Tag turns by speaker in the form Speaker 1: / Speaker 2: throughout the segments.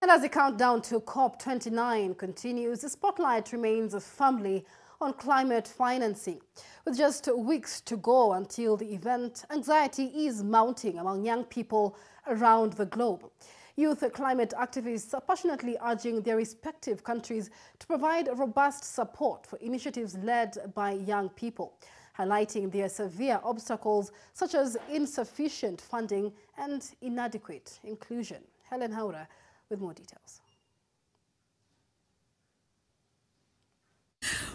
Speaker 1: And as the countdown to COP29 continues, the spotlight remains firmly on climate financing. With just weeks to go until the event, anxiety is mounting among young people around the globe. Youth climate activists are passionately urging their respective countries to provide robust support for initiatives led by young people, highlighting their severe obstacles such as insufficient funding and inadequate inclusion. Hellen Aura with more details.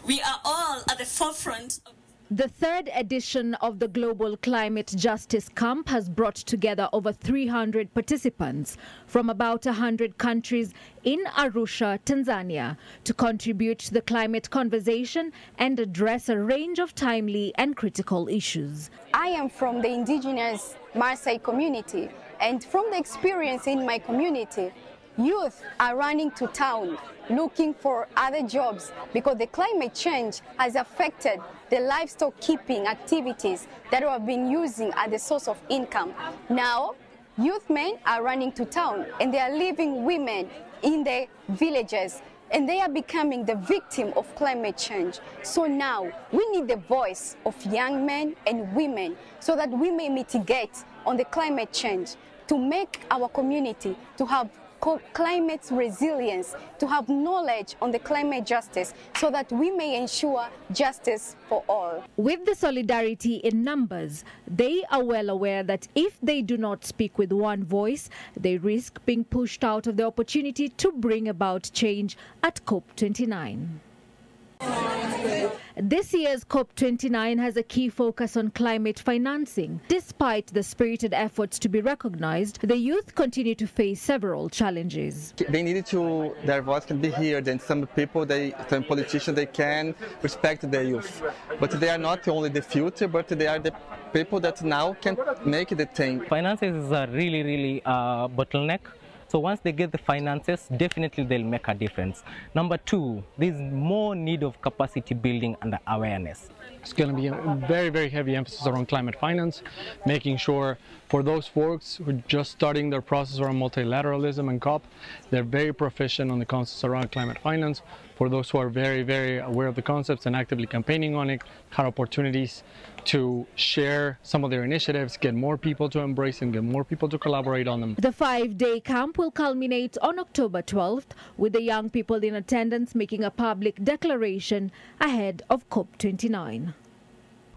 Speaker 2: We are all at the forefront of
Speaker 3: the third edition of the Global Climate Justice Camp has brought together over 300 participants from about 100 countries in Arusha, Tanzania, to contribute to the climate conversation and address a range of timely and critical issues.
Speaker 4: I am from the indigenous Maasai community, and from the experience in my community, youth are running to town looking for other jobs because the climate change has affected the livestock keeping activities that we have been using as the source of income. Now, youth men are running to town and they are leaving women in the villages and they are becoming the victim of climate change. So now we need the voice of young men and women so that we may mitigate on the climate change, to make our community to have climate resilience, to have knowledge on the climate justice so that we may ensure justice for all.
Speaker 3: With the solidarity in numbers, they are well aware that if they do not speak with one voice, they risk being pushed out of the opportunity to bring about change at COP29. This year's COP29 has a key focus on climate financing. Despite the spirited efforts to be recognized, the youth continue to face several challenges.
Speaker 5: They needed to, their voice can be heard, and some people, some politicians, they can respect the youth. But they are not only the future, but they are the people that now can make the thing.
Speaker 6: Finances is a really bottleneck. So once they get the finances, definitely they'll make a difference. Number two, there's more need of capacity building and awareness.
Speaker 7: It's going to be a very heavy emphasis around climate finance, making sure for those folks who are just starting their process around multilateralism and COP, they're very proficient on the concepts around climate finance. For those who are very aware of the concepts and actively campaigning on it, have opportunities to share some of their initiatives, get more people to embrace them, get more people to collaborate on them.
Speaker 3: The 5-day camp will culminate on October 12th, with the young people in attendance making a public declaration ahead of COP29.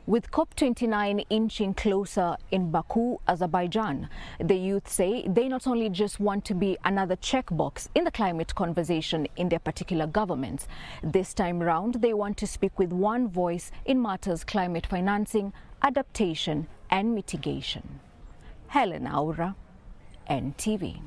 Speaker 3: With COP29 inching closer in Baku, Azerbaijan, the youth say they not only just want to be another checkbox in the climate conversation in their particular governments. This time round, they want to speak with one voice in matters climate financing, adaptation and mitigation. Hellen Aura, NTV.